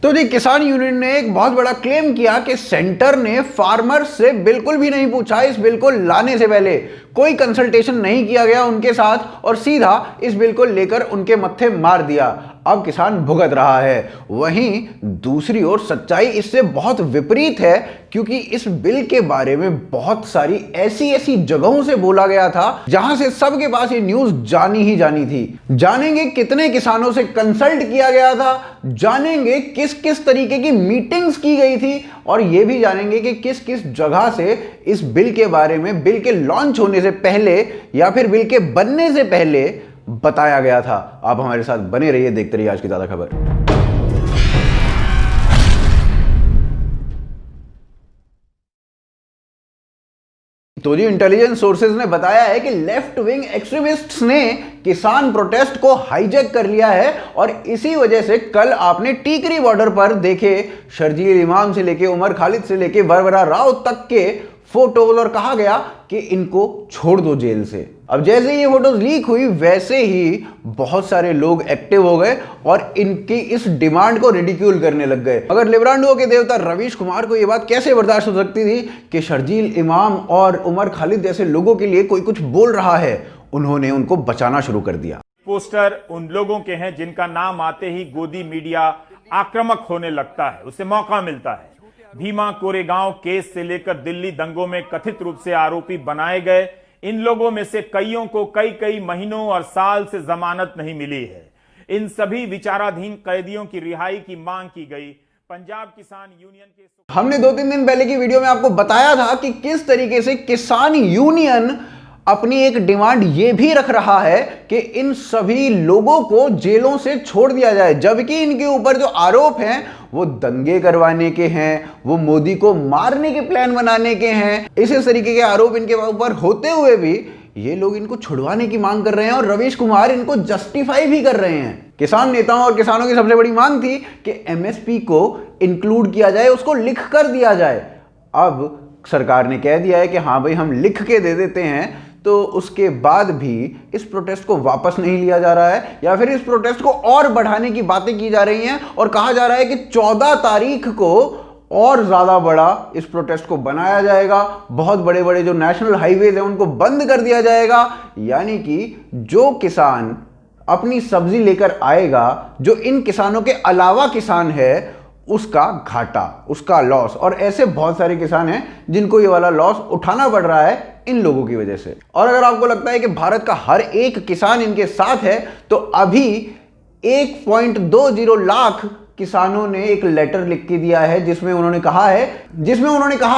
तो जी किसान यूनियन ने एक बहुत बड़ा क्लेम किया कि सेंटर ने फार्मर्स से बिल्कुल भी नहीं पूछा, इस बिल को लाने से पहले कोई कंसल्टेशन नहीं किया गया उनके साथ और सीधा इस बिल को लेकर उनके मत्थे मार दिया। अब किसान भुगत रहा है। वहीं दूसरी ओर सच्चाई इससे बहुत विपरीत है, क्योंकि इस बिल के बारे में बहुत सारी ऐसी जगहों से बोला गया था जहां से सबके पास ये न्यूज जानी ही जानी थी। जानेंगे कितने किसानों से कंसल्ट किया गया था, जानेंगे किस किस तरीके की मीटिंग्स की गई थी और यह भी जानेंगे कि किस किस जगह से इस बिल के बारे में बिल के लॉन्च होने से पहले या फिर बिल के बनने से पहले बताया गया था। आप हमारे साथ बने रहिए, देखते रहिए आज की ताजा खबर। तो जी इंटेलिजेंस सोर्सेज ने बताया है कि लेफ्ट विंग एक्सट्रीमिस्ट्स ने किसान प्रोटेस्ट को हाईजैक कर लिया है और इसी वजह से कल आपने टीकरी बॉर्डर पर देखे शर्जील इमाम से लेके उमर खालिद से लेके वरवरा राव तक के फोटोज और कहा गया कि इनको छोड़ दो जेल से। अब जैसे ये फोटोज लीक हुई वैसे ही बहुत सारे लोग एक्टिव हो गए और इनकी इस डिमांड को रिडिक्यूल करने लग गए। अगर लिब्रांडो के देवता रवीश कुमार को यह बात कैसे बर्दाश्त हो सकती थी कि शर्जील इमाम और उमर खालिद जैसे लोगों के लिए कोई कुछ बोल रहा है, उन्होंने उनको बचाना शुरू कर दिया। पोस्टर उन लोगों के हैं जिनका नाम आते ही गोदी मीडिया आक्रामक होने लगता है, उसे मौका मिलता है। भीमा कोरेगांव केस से लेकर दिल्ली दंगों में कथित रूप से आरोपी बनाए गए इन लोगों में से कईयों को कई महीनों और साल से जमानत नहीं मिली है। इन सभी विचाराधीन कैदियों की रिहाई की मांग की गई। पंजाब किसान यूनियन के हमने 2-3 दिन पहले की वीडियो में आपको बताया था कि किस तरीके से किसान यूनियन अपनी एक डिमांड यह भी रख रहा है कि इन सभी लोगों को जेलों से छोड़ दिया जाए, जबकि इनके ऊपर जो आरोप हैं वो दंगे करवाने के हैं, वो मोदी को मारने के प्लान बनाने के हैं। इसी तरीके के आरोप इनके ऊपर होते हुए भी ये लोग इनको छुड़वाने की मांग कर रहे हैं और रवीश कुमार इनको जस्टिफाई भी कर रहे हैं। किसान नेताओं और किसानों की सबसे बड़ी मांग थी कि एमएसपी को इंक्लूड किया जाए, उसको लिख कर दिया जाए। अब सरकार ने कह दिया है कि हाँ भाई हम लिख के दे देते हैं, तो उसके बाद भी इस प्रोटेस्ट को वापस नहीं लिया जा रहा है या फिर इस प्रोटेस्ट को और बढ़ाने की बातें की जा रही हैं और कहा जा रहा है कि 14 तारीख को और ज्यादा बड़ा इस प्रोटेस्ट को बनाया जाएगा। बहुत बड़े बड़े जो नेशनल हाईवेज हैं उनको बंद कर दिया जाएगा, यानी कि जो किसान अपनी सब्जी लेकर आएगा, जो इन किसानों के अलावा किसान है, उसका घाटा, उसका लॉस। और ऐसे बहुत सारे किसान हैं जिनको ये वाला लॉस उठाना पड़ रहा है इन लोगों की वजह से। और अगर आपको लगता है कि भारत का हर एक किसान इनके साथ है, तो अभी 1.20 लाख किसानों ने एक लेटर लिख के दिया है जिसमें उन्होंने कहा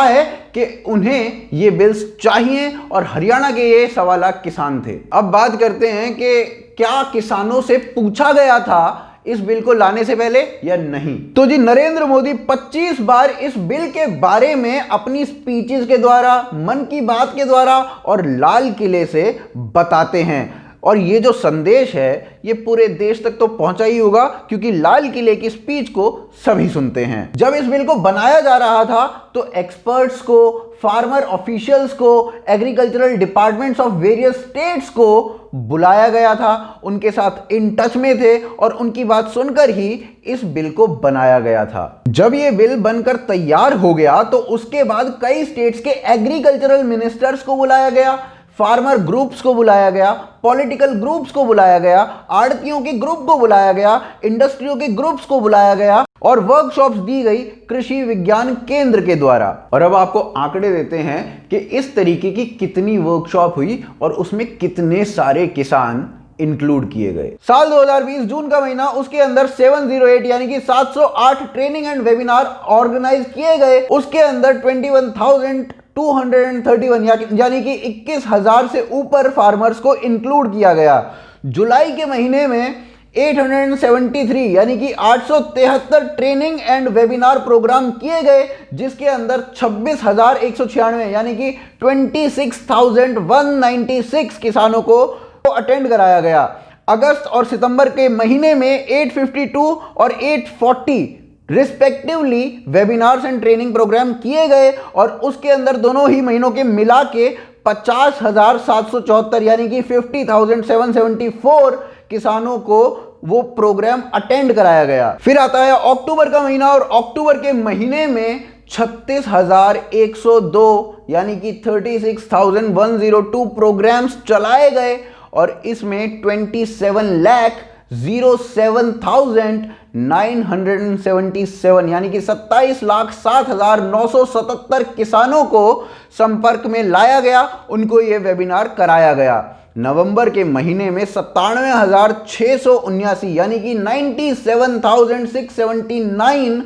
है कि उन्हें ये बिल्स चाहिए और हरियाणा के ये 1.25 लाख किसान थे। अब बात करते हैं कि क्या किसानों से पूछा गया था इस बिल को लाने से पहले या नहीं। तो जी नरेंद्र मोदी 25 बार इस बिल के बारे में अपनी स्पीचेस के द्वारा, मन की बात के द्वारा और लाल किले से बताते हैं और ये जो संदेश है ये पूरे देश तक तो पहुंचा ही होगा, क्योंकि लाल किले की स्पीच को सभी सुनते हैं। जब इस बिल को बनाया जा रहा था तो एक्सपर्ट्स को, फार्मर ऑफिशियल्स को, agricultural departments of various states को बुलाया गया था, उनके साथ इन टच में थे और उनकी बात सुनकर ही इस बिल को बनाया गया था। जब ये बिल बनकर तैयार हो गया तो उसके बाद कई स्टेट्स के एग्रीकल्चरल मिनिस्टर्स को बुलाया गया, फार्मर ग्रुप्स को बुलाया गया, पॉलिटिकल ग्रुप्स को बुलाया गया, आड़तियों के ग्रुप को बुलाया गया, इंडस्ट्रियों के ग्रुप्स को बुलाया गया और वर्कशॉप्स दी गई कृषि विज्ञान केंद्र के द्वारा। और अब आपको आंकड़े देते हैं कि इस तरीके की कितनी वर्कशॉप हुई और उसमें कितने सारे किसान इंक्लूड किए गए। साल 2020 जून का महीना, उसके अंदर 708 यानी कि 708 ट्रेनिंग एंड वेबिनार ऑर्गेनाइज किए गए। उसके अंदर 21,231 यानी कि 21,000 से ऊपर फार्मर्स को इंक्लूड किया गया। जुलाई के महीने में 873 यानी कि 873 ट्रेनिंग एंड वेबिनार प्रोग्राम किए गए, जिसके अंदर 26,196 यानी कि 26,196 किसानों को अटेंड कराया गया। अगस्त और सितंबर के महीने में 852 और 840 respectively webinars and training programme किए गए और उसके अंदर दोनों ही महीनों के मिला के 50,774 यानी कि 50,774 किसानों को वो प्रोग्राम अटेंड कराया गया। फिर आता है अक्टूबर का महीना और अक्टूबर के महीने में 36,102 यानी कि 36,102 प्रोग्राम्स चलाए गए और इसमें 27,07,977 यानी कि 27,07,977 किसानों को संपर्क में लाया गया, उनको यह वेबिनार कराया गया। नवंबर के महीने में 97,679 यानी कि 97,679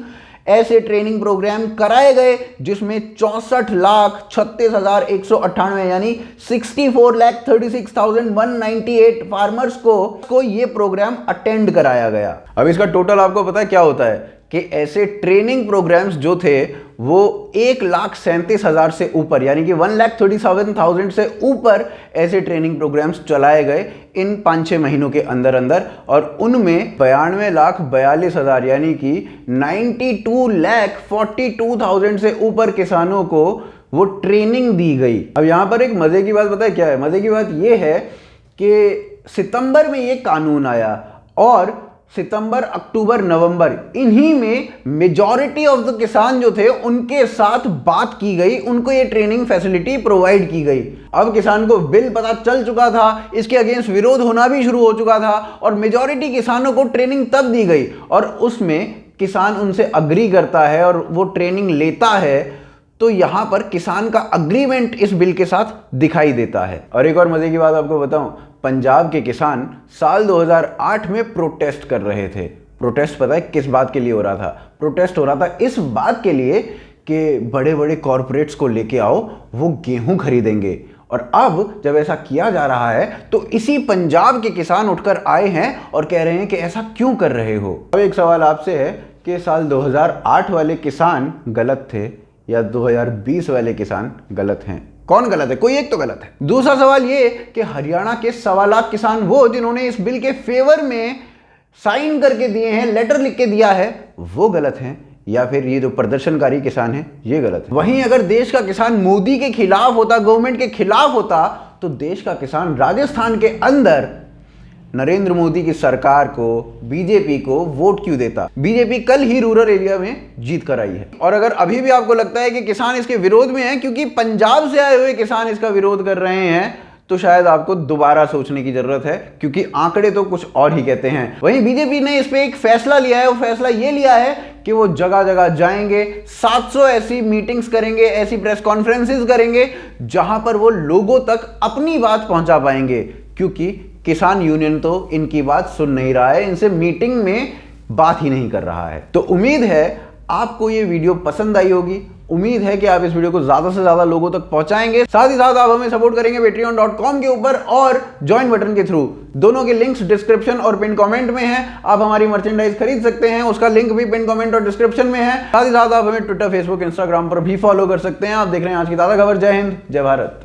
ऐसे ट्रेनिंग प्रोग्राम कराए गए, जिसमें 64,36,198 यानी 64,36,198 फार्मर्स को ये प्रोग्राम अटेंड कराया गया। अब इसका टोटल आपको पता है क्या होता है कि ऐसे ट्रेनिंग प्रोग्राम्स जो थे वो 1,37,000 से ऊपर यानी कि 1,37,000 से ऊपर ऐसे ट्रेनिंग प्रोग्राम्स चलाए गए इन 5-6 महीनों के अंदर अंदर, और उनमें 92,42,000 यानी कि 92,42,000 से ऊपर किसानों को वो ट्रेनिंग दी गई। अब यहां पर एक मजे की बात पता है क्या है? मजे की बात ये है कि सितंबर में ये कानून आया और सितंबर, अक्टूबर, नवंबर इन्हीं में मेजॉरिटी ऑफ द किसान जो थे उनके साथ बात की गई, उनको ये ट्रेनिंग फैसिलिटी प्रोवाइड की गई। अब किसान को बिल पता चल चुका था, इसके अगेंस्ट विरोध होना भी शुरू हो चुका था और मेजॉरिटी किसानों को ट्रेनिंग तब दी गई और उसमें किसान उनसे अग्री करता है और वो ट्रेनिंग लेता है, तो यहां पर किसान का अग्रीमेंट इस बिल के साथ दिखाई देता है। और एक और मजे की बात आपको बताऊं, पंजाब के किसान साल 2008 में प्रोटेस्ट कर रहे थे। प्रोटेस्ट पता है किस बात के लिए हो रहा था? प्रोटेस्ट हो रहा था इस बात के लिए कि बड़े बड़े कॉरपोरेट्स को लेके आओ, वो गेहूं खरीदेंगे। और अब जब ऐसा किया जा रहा है तो इसी पंजाब के किसान उठकर आए हैं और कह रहे हैं कि ऐसा क्यों कर रहे हो। अब एक सवाल आपसे है कि साल 2008 वाले किसान गलत थे या 2020 वाले किसान गलत हैं? कौन गलत है? कोई एक तो गलत है। दूसरा सवाल ये कि हरियाणा के 1.25 लाख किसान वो जिन्होंने इस बिल के फेवर में साइन करके दिए हैं, लेटर लिख के दिया है, वो गलत हैं या फिर ये जो प्रदर्शनकारी किसान हैं ये गलत है? वहीं अगर देश का किसान मोदी के खिलाफ होता, गवर्नमेंट के खिलाफ होता, तो देश का किसान राजस्थान के अंदर नरेंद्र मोदी की सरकार को, बीजेपी को वोट क्यों देता? बीजेपी कल ही रूरल एरिया में जीत कर आई है। और अगर अभी भी आपको लगता है कि किसान इसके विरोध में है क्योंकि पंजाब से आए हुए किसान इसका विरोध कर रहे हैं, तो शायद आपको दोबारा सोचने की जरूरत है, क्योंकि आंकड़े तो कुछ और ही कहते हैं। वहीं बीजेपी ने इस पे एक फैसला लिया है। वो फैसला ये लिया है कि वो जगह जगह जाएंगे, 700 ऐसी मीटिंग्स करेंगे, ऐसी प्रेस कॉन्फ्रेंसेस करेंगे जहां पर वो लोगों तक अपनी बात पहुंचा पाएंगे, क्योंकि किसान यूनियन तो इनकी बात सुन नहीं रहा है, इनसे मीटिंग में बात ही नहीं कर रहा है। तो उम्मीद है आपको ये वीडियो पसंद आई होगी। उम्मीद है कि आप इस वीडियो को ज्यादा से ज्यादा लोगों तक पहुंचाएंगे। साथ ही साथ आप हमें सपोर्ट करेंगे patreon.com के ऊपर और ज्वाइन बटन के थ्रू। दोनों के लिंक्स डिस्क्रिप्शन और पिन कमेंट में हैं। आप हमारी मर्चेंडाइज खरीद सकते हैं, उसका लिंक भी पिन कमेंट और डिस्क्रिप्शन में है। साथ ही साथ आप हमें ट्विटर, फेसबुक, इंस्टाग्राम पर भी फॉलो कर सकते हैं। आप देख रहे हैं आज की ताजा खबर। जय हिंद, जय भारत।